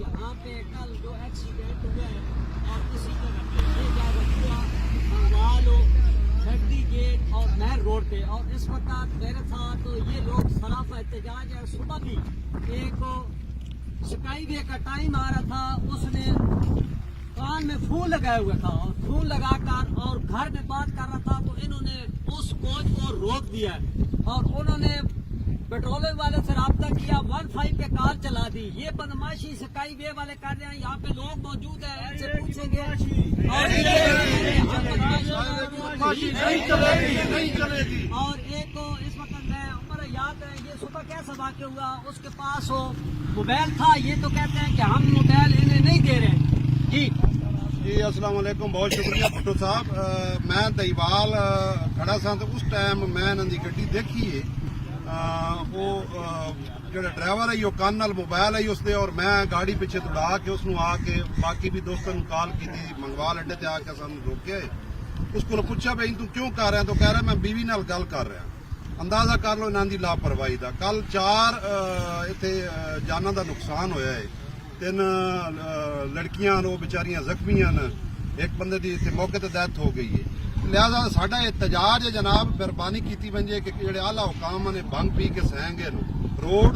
यहाँ पे कल जो एक्सीडेंट हुआ है और इसी जगह पे ये जगह हुआ मंगवालो छड्डी गेट और नहर रोड पे, और इस वक्त मेरे साथ तो ये लोग सराफा एहतजाज है। सुबह भी एक स्काई वे का टाइम आ रहा था, उसने कान में फोन लगाया हुआ था और फोन लगाकर और घर में बात कर रहा था, तो इन्होंने उस कोच को रोक दिया और उन्होंने पेट्रोलियम वाले से राब्ता किया, 15 पे कार चला दी। ये बदमाशी स्काई वे वाले कर रहे हैं। यहाँ पे लोग मौजूद हैं, इनसे पूछेंगे और एक को इस वक्त मैं उम्र याद है, ये सुबह कैसा वाक़या हुआ, उसके पास वो मोबाइल था, ये तो कहते हैं कि हम मोबाइल इन्हें नहीं दे रहे। जी अस्सलाम वालेकुम, बहुत शुक्रिया भुट्टो साहब। मैं दहीवाल खड़ा सा तो उस टाइम मैं इन्हां दी गड्डी देखी है, वो जो ड्राइवर है वो कान नाल मोबाइल है उसदे, और मैं गाड़ी पिछे दौड़ा के उसनू आके बाकी भी दोस्तों को कॉल की मंगवाल अड्डे ते आके सानू रोके। उसको पूछा भाई तू क्यों कर रहा है, तो कह रहा मैं बीवी नाल गल कर रहा। अंदाजा कर लो इन्हां दी लापरवाही दा। कल 4 इत्थे जानां दा नुकसान होया है, 3 लड़कियां वो बेचारियां जख्मी हैं, एक बंदे की इतने मौके पर डेथ हो गई है। लिहाजा साडा एहतजाज है जनाब, मेहरबानी की बन जाए कि जो आला हुकाम ने भंग पी के सहेंगे रोड